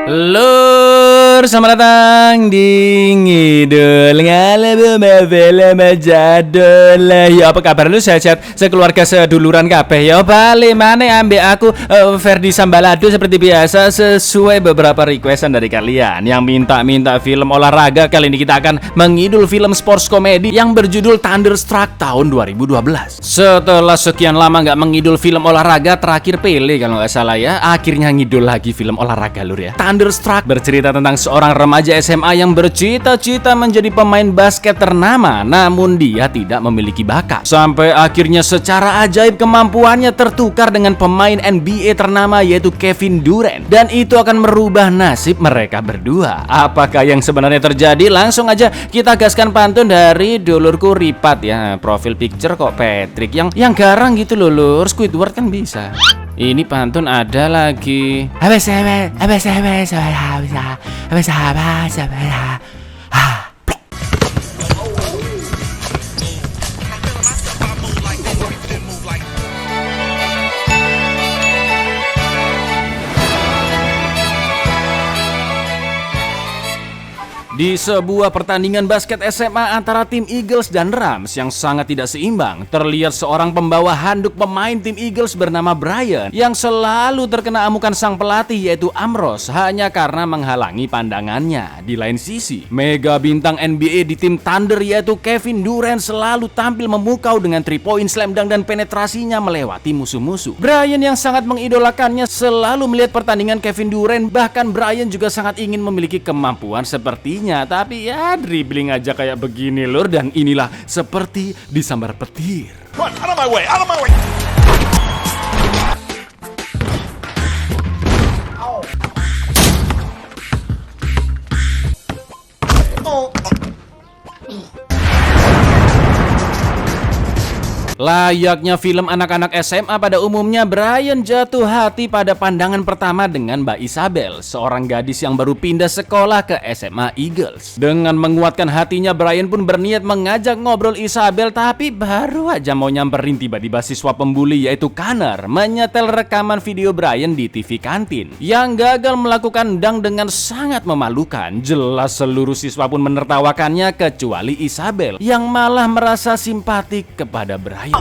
Lur, selamat datang di Ngidul Ngalem film jadul. Ya apa kabar lu sehat-sehat sekeluarga seduluran kabeh ya. Bali maneh ambek aku Ferdi Sambalado seperti biasa sesuai beberapa requestan dari kalian yang minta film olahraga. Kali ini kita akan mengidul film sports komedi yang berjudul Thunderstruck tahun 2012. Setelah sekian lama nggak mengidul film olahraga, terakhir Pele kalau nggak salah ya, akhirnya ngidul lagi film olahraga lur ya. Thunderstruck bercerita tentang seorang remaja SMA yang bercita-cita menjadi pemain basket ternama, namun dia tidak memiliki bakat. Sampai akhirnya secara ajaib kemampuannya tertukar dengan pemain NBA ternama yaitu Kevin Durant, dan itu akan merubah nasib mereka berdua. Apakah yang sebenarnya terjadi? Langsung aja kita gaskan pantun dari dulurku Ripat ya. Profil picture kok Patrick yang garang gitu loh lur. Squidward kan bisa. Ini pantun ada lagi. Di sebuah pertandingan basket SMA antara tim Eagles dan Rams yang sangat tidak seimbang, terlihat seorang pembawa handuk pemain tim Eagles bernama Brian yang selalu terkena amukan sang pelatih yaitu Ambrose hanya karena menghalangi pandangannya. Di lain sisi, mega bintang NBA di tim Thunder yaitu Kevin Durant selalu tampil memukau dengan 3-point slam dunk dan penetrasinya melewati musuh-musuh. Brian yang sangat mengidolakannya selalu melihat pertandingan Kevin Durant, bahkan Brian juga sangat ingin memiliki kemampuan seperti tapi ya dribbling aja kayak begini lur, dan inilah seperti disambar petir. Run, out of my way, out of my way. Layaknya film anak-anak SMA pada umumnya, Brian jatuh hati pada pandangan pertama dengan Mbak Isabel, seorang gadis yang baru pindah sekolah ke SMA Eagles. Dengan menguatkan hatinya, Brian pun berniat mengajak ngobrol Isabel, tapi baru aja mau nyamperin tiba-tiba siswa pembuli yaitu Connor menyetel rekaman video Brian di TV kantin yang gagal melakukan dunk dengan sangat memalukan. Jelas seluruh siswa pun menertawakannya kecuali Isabel yang malah merasa simpatik kepada Brian.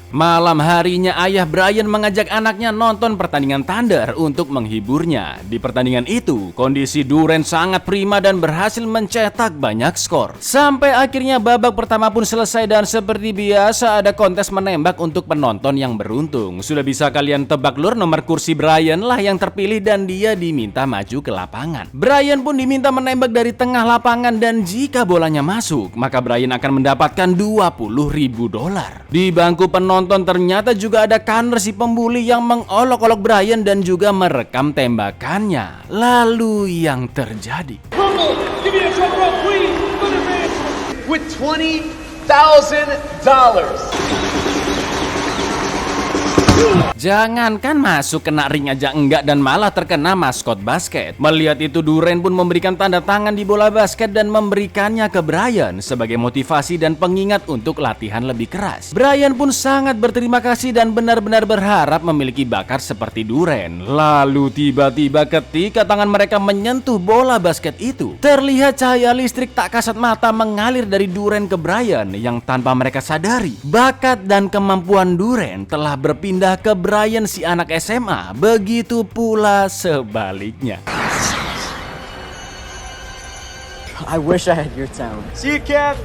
Malam harinya ayah Brian mengajak anaknya nonton pertandingan Thunder untuk menghiburnya. Di pertandingan itu, kondisi Durant sangat prima dan berhasil mencetak banyak skor. Sampai akhirnya babak pertama pun selesai dan seperti biasa ada kontes menembak untuk penonton yang beruntung. Sudah bisa kalian tebak lur, nomor kursi Brian lah yang terpilih dan dia diminta maju ke lapangan. Brian pun diminta menembak dari tengah lapangan dan jika bolanya masuk, maka Brian akan mendapatkan $20.000. Di bangku penonton ternyata juga ada Connor si pembuli yang mengolok-olok Brian dan juga merekam tembakannya. Lalu yang terjadi, With $20,000. jangankan masuk kena ring aja enggak dan malah terkena maskot basket. Melihat itu, Durant pun memberikan tanda tangan di bola basket dan memberikannya ke Brian sebagai motivasi dan pengingat untuk latihan lebih keras. Brian pun sangat berterima kasih dan benar-benar berharap memiliki bakat seperti Durant. Lalu tiba-tiba ketika tangan mereka menyentuh bola basket itu, terlihat cahaya listrik tak kasat mata mengalir dari Durant ke Brian yang tanpa mereka sadari, bakat dan kemampuan Durant telah berpindah ke Brian si anak SMA, begitu pula sebaliknya. I wish I had your talent. See you, Kev.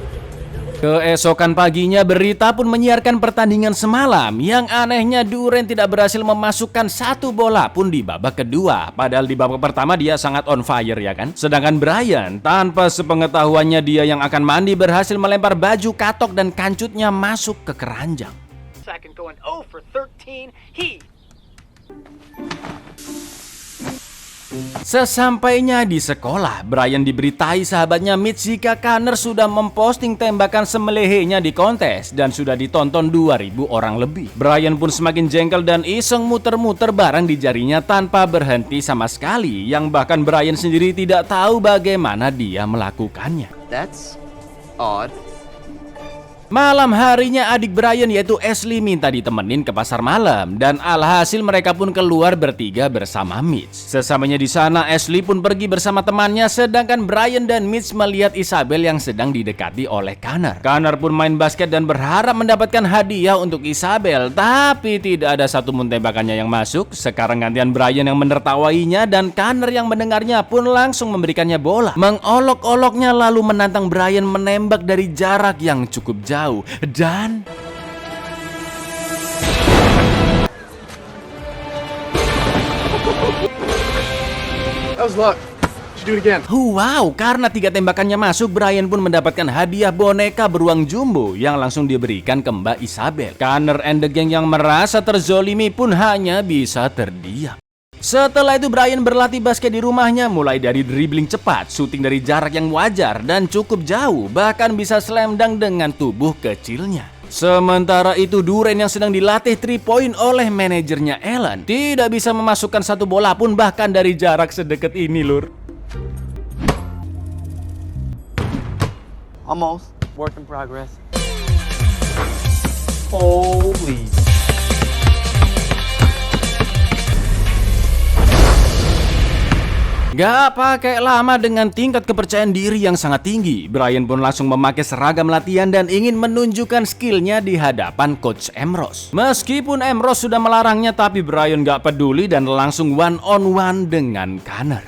Keesokan paginya berita pun menyiarkan pertandingan semalam. Yang anehnya Durant tidak berhasil memasukkan satu bola pun di babak kedua. Padahal di babak pertama dia sangat on fire ya kan. Sedangkan Brian tanpa sepengetahuannya dia yang akan mandi berhasil melempar baju katok dan kancutnya masuk ke keranjang. Second going 0 for 13. Sesampainya di sekolah, Brian diberitai sahabatnya Mitch jika Connor sudah memposting tembakan semelehenya di kontes dan sudah ditonton 2.000 orang lebih. Brian pun semakin jengkel dan iseng muter-muter barang di jarinya tanpa berhenti sama sekali, yang bahkan Brian sendiri tidak tahu bagaimana dia melakukannya. That's odd. Malam harinya adik Brian yaitu Ashley minta ditemenin ke pasar malam dan alhasil mereka pun keluar bertiga bersama Mitch. Sesamanya di sana, Ashley pun pergi bersama temannya sedangkan Brian dan Mitch melihat Isabel yang sedang didekati oleh Connor. Connor pun main basket dan berharap mendapatkan hadiah untuk Isabel, tapi tidak ada satupun tembakannya yang masuk. Sekarang gantian Brian yang menertawainya dan Connor yang mendengarnya pun langsung memberikannya bola. Mengolok-oloknya lalu menantang Brian menembak dari jarak yang cukup jauh. Dan That was luck. Should do it again. wow, karena 3 tembakannya masuk, Brian pun mendapatkan hadiah boneka beruang jumbo yang langsung diberikan ke Mbak Isabel. Connor and the gang yang merasa terzolimi pun hanya bisa terdiam. Setelah itu Brian berlatih basket di rumahnya, mulai dari dribbling cepat, syuting dari jarak yang wajar dan cukup jauh, bahkan bisa slam dunk dengan tubuh kecilnya. Sementara itu Duren yang sedang dilatih 3 point oleh manajernya Ellen tidak bisa memasukkan satu bola pun bahkan dari jarak sedekat ini, lur. Almost. Work in progress. Holy. Gak pakai lama dengan tingkat kepercayaan diri yang sangat tinggi, Brian pun langsung memakai seragam latihan dan ingin menunjukkan skillnya di hadapan Coach Ambrose. Meskipun Ambrose sudah melarangnya, tapi Brian gak peduli dan langsung one on one dengan Connor.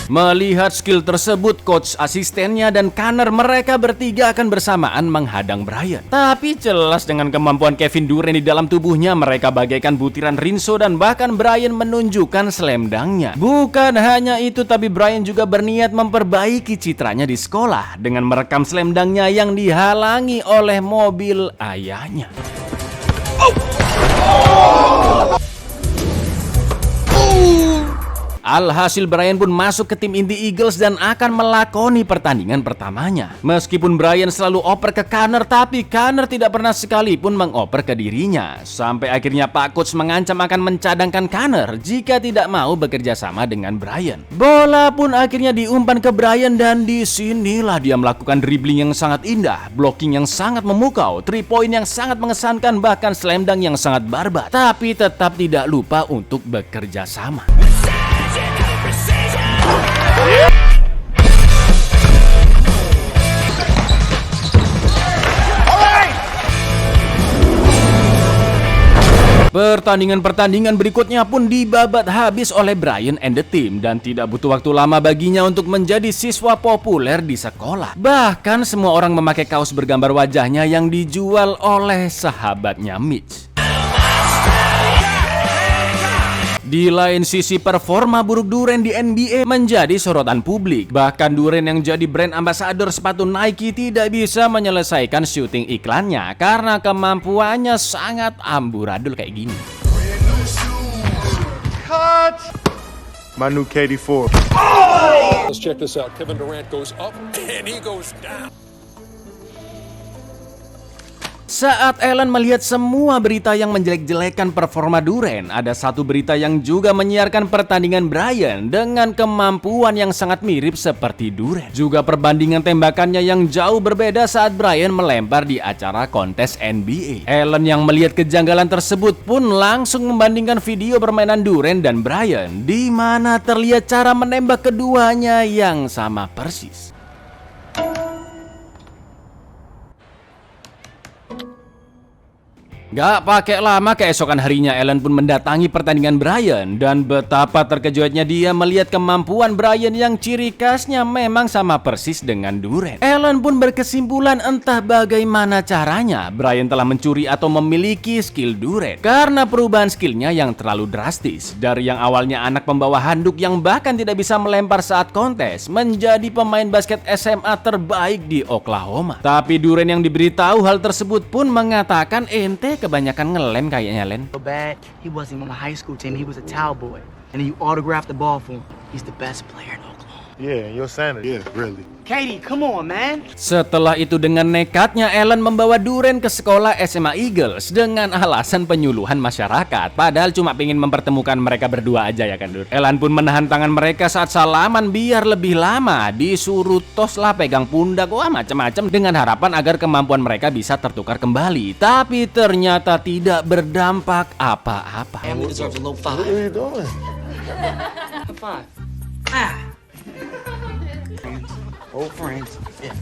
Melihat skill tersebut, coach asistennya dan Connor mereka bertiga akan bersamaan menghadang Brian. Tapi jelas dengan kemampuan Kevin Durant di dalam tubuhnya, mereka bagaikan butiran rinso dan bahkan Brian menunjukkan slam dunk-nya. Bukan hanya itu, tapi Brian juga berniat memperbaiki citranya di sekolah dengan merekam slam dunk-nya yang dihalangi oleh mobil ayahnya. Alhasil Brian pun masuk ke tim inti Eagles dan akan melakoni pertandingan pertamanya. Meskipun Brian selalu oper ke Connor, tapi Connor tidak pernah sekalipun mengoper ke dirinya. Sampai akhirnya Pak Coach mengancam akan mencadangkan Connor jika tidak mau bekerja sama dengan Brian. Bola pun akhirnya diumpan ke Brian dan disinilah dia melakukan dribbling yang sangat indah, blocking yang sangat memukau, 3 point yang sangat mengesankan, bahkan slam dunk yang sangat barbar. Tapi tetap tidak lupa untuk bekerja sama. Pertandingan-pertandingan berikutnya pun dibabat habis oleh Brian and the team dan tidak butuh waktu lama baginya untuk menjadi siswa populer di sekolah. Bahkan semua orang memakai kaos bergambar wajahnya yang dijual oleh sahabatnya Mitch. Di lain sisi, performa buruk Durant di NBA menjadi sorotan publik. Bahkan Durant yang jadi brand ambassador sepatu Nike tidak bisa menyelesaikan syuting iklannya karena kemampuannya sangat amburadul kayak gini. Cut. My new KD4. Let's check this out. Kevin Durant goes up and he goes down. Saat Ellen melihat semua berita yang menjelek-jelekan performa Durant, ada satu berita yang juga menyiarkan pertandingan Brian dengan kemampuan yang sangat mirip seperti Durant. Juga perbandingan tembakannya yang jauh berbeda saat Brian melempar di acara kontes NBA. Ellen yang melihat kejanggalan tersebut pun langsung membandingkan video permainan Durant dan Brian, di mana terlihat cara menembak keduanya yang sama persis. Gak pakai lama, keesokan harinya Ellen pun mendatangi pertandingan Brian dan betapa terkejutnya dia melihat kemampuan Brian yang ciri khasnya memang sama persis dengan Durant. Ellen pun berkesimpulan entah bagaimana caranya Brian telah mencuri atau memiliki skill Durant karena perubahan skillnya yang terlalu drastis. Dari yang awalnya anak pembawa handuk yang bahkan tidak bisa melempar saat kontes menjadi pemain basket SMA terbaik di Oklahoma. Tapi Durant yang diberitahu hal tersebut pun mengatakan ente kebanyakan ngelem kayaknya, Len. So bad, he wasn't even on the high school team. He was a towel boy. And then you autographed the ball for him. He's the best player in Oklahoma. Yeah, your sanity. Yeah, really. Katie, come on, man. Setelah itu dengan nekatnya Ellen membawa Duren ke sekolah SMA Eagles dengan alasan penyuluhan masyarakat. Padahal cuma pengen mempertemukan mereka berdua aja ya kan, Dur. Ellen pun menahan tangan mereka saat salaman biar lebih lama. Disuruh tos lah, pegang pundak, wah macam-macam dengan harapan agar kemampuan mereka bisa tertukar kembali. Tapi ternyata tidak berdampak apa-apa. Family deserves a low five. What are you doing? A five. Old friends. Yeah.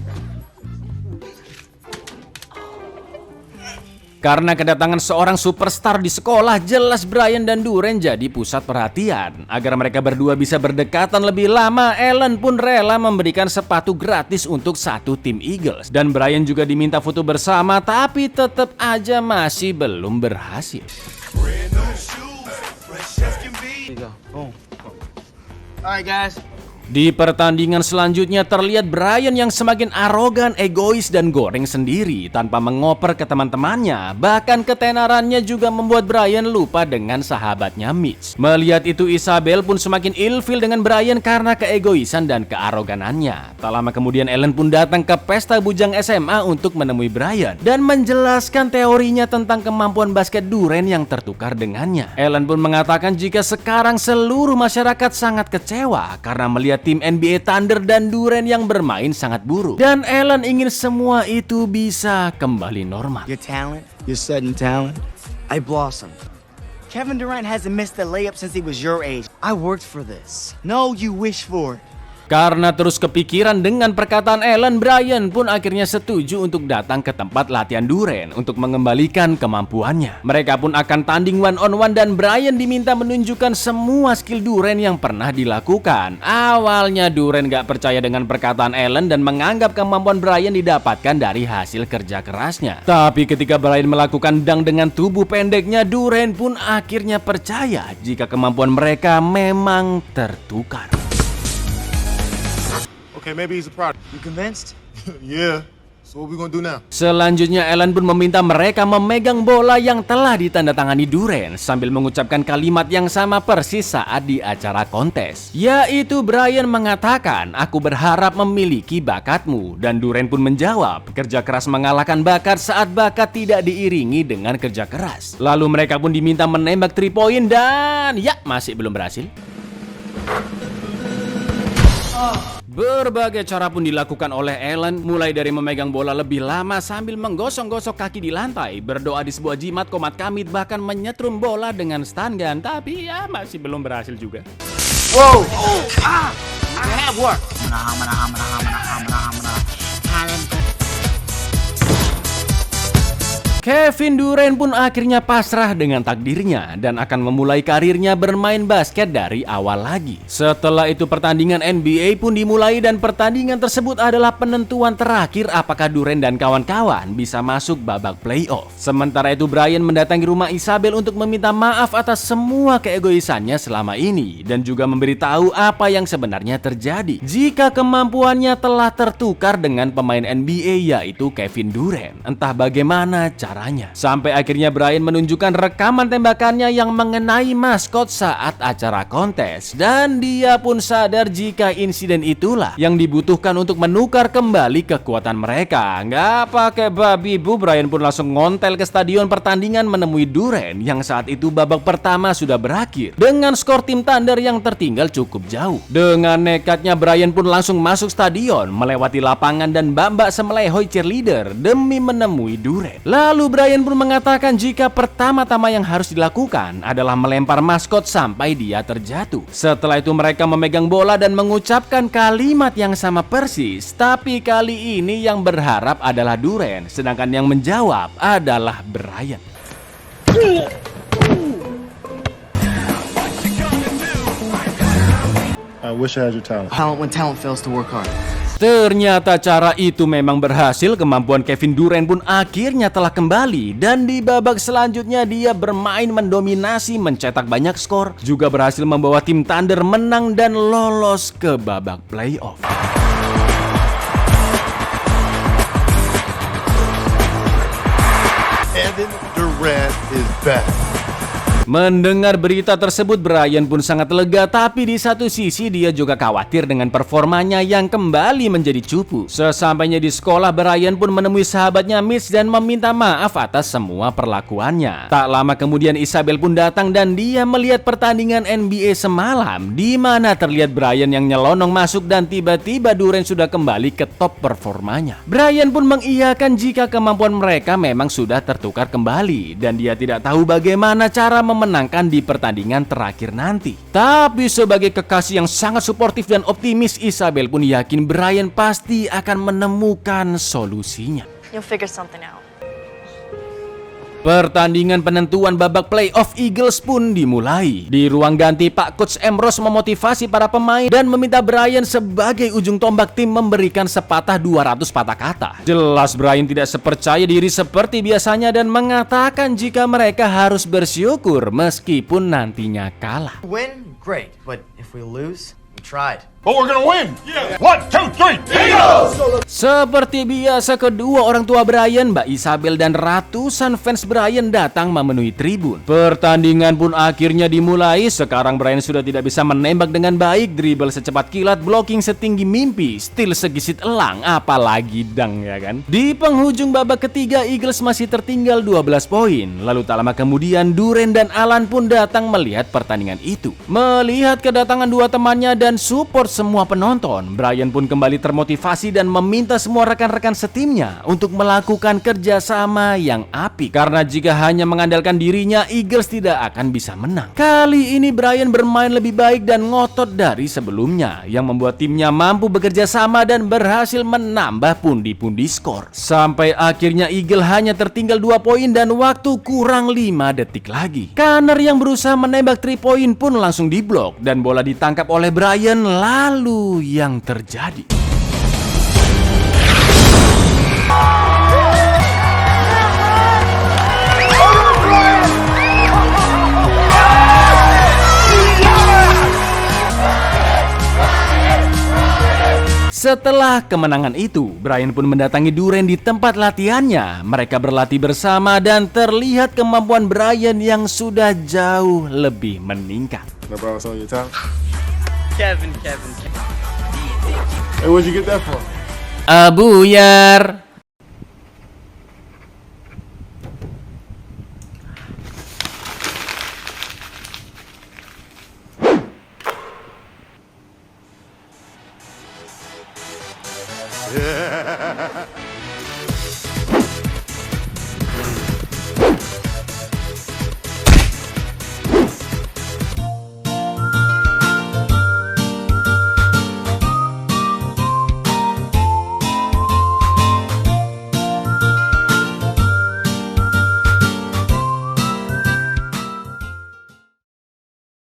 Karena kedatangan seorang superstar di sekolah, jelas Brian dan Duren jadi pusat perhatian. Agar mereka berdua bisa berdekatan lebih lama, Ellen pun rela memberikan sepatu gratis untuk satu tim Eagles. Dan Brian juga diminta foto bersama, tapi tetap aja masih belum berhasil. Here you go. Boom. All right, guys. Di pertandingan selanjutnya terlihat Brian yang semakin arogan, egois, dan goreng sendiri tanpa mengoper ke teman-temannya. Bahkan ketenarannya juga membuat Brian lupa dengan sahabatnya Mitch. Melihat itu Isabel pun semakin ilfil dengan Brian karena keegoisan dan kearoganannya. Tak lama kemudian Ellen pun datang ke pesta bujang SMA untuk menemui Brian dan menjelaskan teorinya tentang kemampuan basket Duren yang tertukar dengannya. Ellen pun mengatakan jika sekarang seluruh masyarakat sangat kecewa karena melihat tim NBA Thunder dan Duren yang bermain sangat buruk. Dan Ellen ingin semua itu bisa kembali normal. Your talent, your sudden talent, I blossomed. Kevin Durant hasn't missed a layup since he was your age. I worked for this. No, you wish for it. Karena terus kepikiran dengan perkataan Ellen, Brian pun akhirnya setuju untuk datang ke tempat latihan Duren untuk mengembalikan kemampuannya. Mereka pun akan tanding one-on-one dan Brian diminta menunjukkan semua skill Duren yang pernah dilakukan. Awalnya Duren gak percaya dengan perkataan Ellen dan menganggap kemampuan Brian didapatkan dari hasil kerja kerasnya. Tapi ketika Brian melakukan dunk dengan tubuh pendeknya, Duren pun akhirnya percaya jika kemampuan mereka memang tertukar. Okay, maybe he's a product. You convinced? Yeah. So what we gonna do now? Selanjutnya Ellen pun meminta mereka memegang bola yang telah ditandatangani Duren sambil mengucapkan kalimat yang sama persis saat di acara kontes. Yaitu Brian mengatakan, "Aku berharap memiliki bakatmu." Dan Duren pun menjawab, "Kerja keras mengalahkan bakat saat bakat tidak diiringi dengan kerja keras." Lalu mereka pun diminta menembak 3 point dan ya masih belum berhasil. Berbagai cara pun dilakukan oleh Ellen, mulai dari memegang bola lebih lama sambil menggosok-gosok kaki di lantai, berdoa di sebuah jimat komat kamit, bahkan menyetrum bola dengan stun gun, tapi ya masih belum berhasil juga. Whoa! That work. Kevin Durant pun akhirnya pasrah dengan takdirnya dan akan memulai karirnya bermain basket dari awal lagi. Setelah itu pertandingan NBA pun dimulai dan pertandingan tersebut adalah penentuan terakhir apakah Durant dan kawan-kawan bisa masuk babak playoff. Sementara itu Brian mendatangi rumah Isabel untuk meminta maaf atas semua keegoisannya selama ini dan juga memberitahu apa yang sebenarnya terjadi jika kemampuannya telah tertukar dengan pemain NBA yaitu Kevin Durant. Entah bagaimana caranya. Sampai akhirnya Brian menunjukkan rekaman tembakannya yang mengenai maskot saat acara kontes. Dan dia pun sadar jika insiden itulah yang dibutuhkan untuk menukar kembali kekuatan mereka. Nggak pakai babi bu, Brian pun langsung ngontel ke stadion pertandingan menemui Durant yang saat itu babak pertama sudah berakhir dengan skor tim Thunder yang tertinggal cukup jauh. Dengan nekatnya Brian pun langsung masuk stadion, melewati lapangan dan mbak-mbak semelehoi cheerleader demi menemui Durant. Lalu Brian pun mengatakan jika pertama-tama yang harus dilakukan adalah melempar maskot sampai dia terjatuh. Setelah itu mereka memegang bola dan mengucapkan kalimat yang sama persis, tapi kali ini yang berharap adalah Durant, sedangkan yang menjawab adalah Brian. I wish I had your talent. Talent when talent fails to work hard. Ternyata cara itu memang berhasil. Kemampuan Kevin Durant pun akhirnya telah kembali. Dan di babak selanjutnya dia bermain mendominasi, mencetak banyak skor, juga berhasil membawa tim Thunder menang dan lolos ke babak playoff. Kevin Durant is back. Mendengar berita tersebut, Brian pun sangat lega, tapi di satu sisi dia juga khawatir dengan performanya yang kembali menjadi cupu. Sesampainya di sekolah, Brian pun menemui sahabatnya Mitch dan meminta maaf atas semua perlakuannya. Tak lama kemudian Isabel pun datang dan dia melihat pertandingan NBA semalam, di mana terlihat Brian yang nyelonong masuk dan tiba-tiba Durant sudah kembali ke top performanya. Brian pun mengiyakan jika kemampuan mereka memang sudah tertukar kembali dan dia tidak tahu bagaimana cara memenangkan di pertandingan terakhir nanti. Tapi sebagai kekasih yang sangat suportif dan optimis, Isabel pun yakin Brian pasti akan menemukan solusinya. You'll figure something out. Pertandingan penentuan babak playoff Eagles pun dimulai. Di ruang ganti, Pak Coach Ambrose memotivasi para pemain dan meminta Brian sebagai ujung tombak tim memberikan sepatah 200 patah kata. Jelas Brian tidak sepercaya diri seperti biasanya dan mengatakan jika mereka harus bersyukur meskipun nantinya kalah. Win, great. But if we lose, we tried. But we're gonna win! Yeah! 1, 2, 3, Seperti biasa, kedua orang tua Brian, Mbak Isabel dan ratusan fans Brian datang memenuhi tribun. Pertandingan pun akhirnya dimulai. Sekarang Brian sudah tidak bisa menembak dengan baik, dribble secepat kilat, blocking setinggi mimpi, steal segisit elang, apalagi dang ya kan. Di penghujung babak ketiga, Eagles masih tertinggal 12 poin. Lalu tak lama kemudian Durant dan Alan pun datang melihat pertandingan itu. Melihat kedatangan dua temannya dan support semua penonton, Brian pun kembali termotivasi dan meminta semua rekan-rekan setimnya untuk melakukan kerjasama yang apik. Karena jika hanya mengandalkan dirinya, Eagles tidak akan bisa menang. Kali ini Brian bermain lebih baik dan ngotot dari sebelumnya, yang membuat timnya mampu bekerja sama dan berhasil menambah pundi-pundi skor. Sampai akhirnya Eagles hanya tertinggal 2 poin dan waktu kurang 5 detik lagi. Kanner yang berusaha menembak 3 poin pun langsung diblok dan bola ditangkap oleh Brian. Lalu yang terjadi, setelah kemenangan itu, Brian pun mendatangi Durant di tempat latihannya. Mereka berlatih bersama dan terlihat kemampuan Brian yang sudah jauh lebih meningkat. No problem, it's on your time. Kevin. Hey, where'd you get that from? Buyar.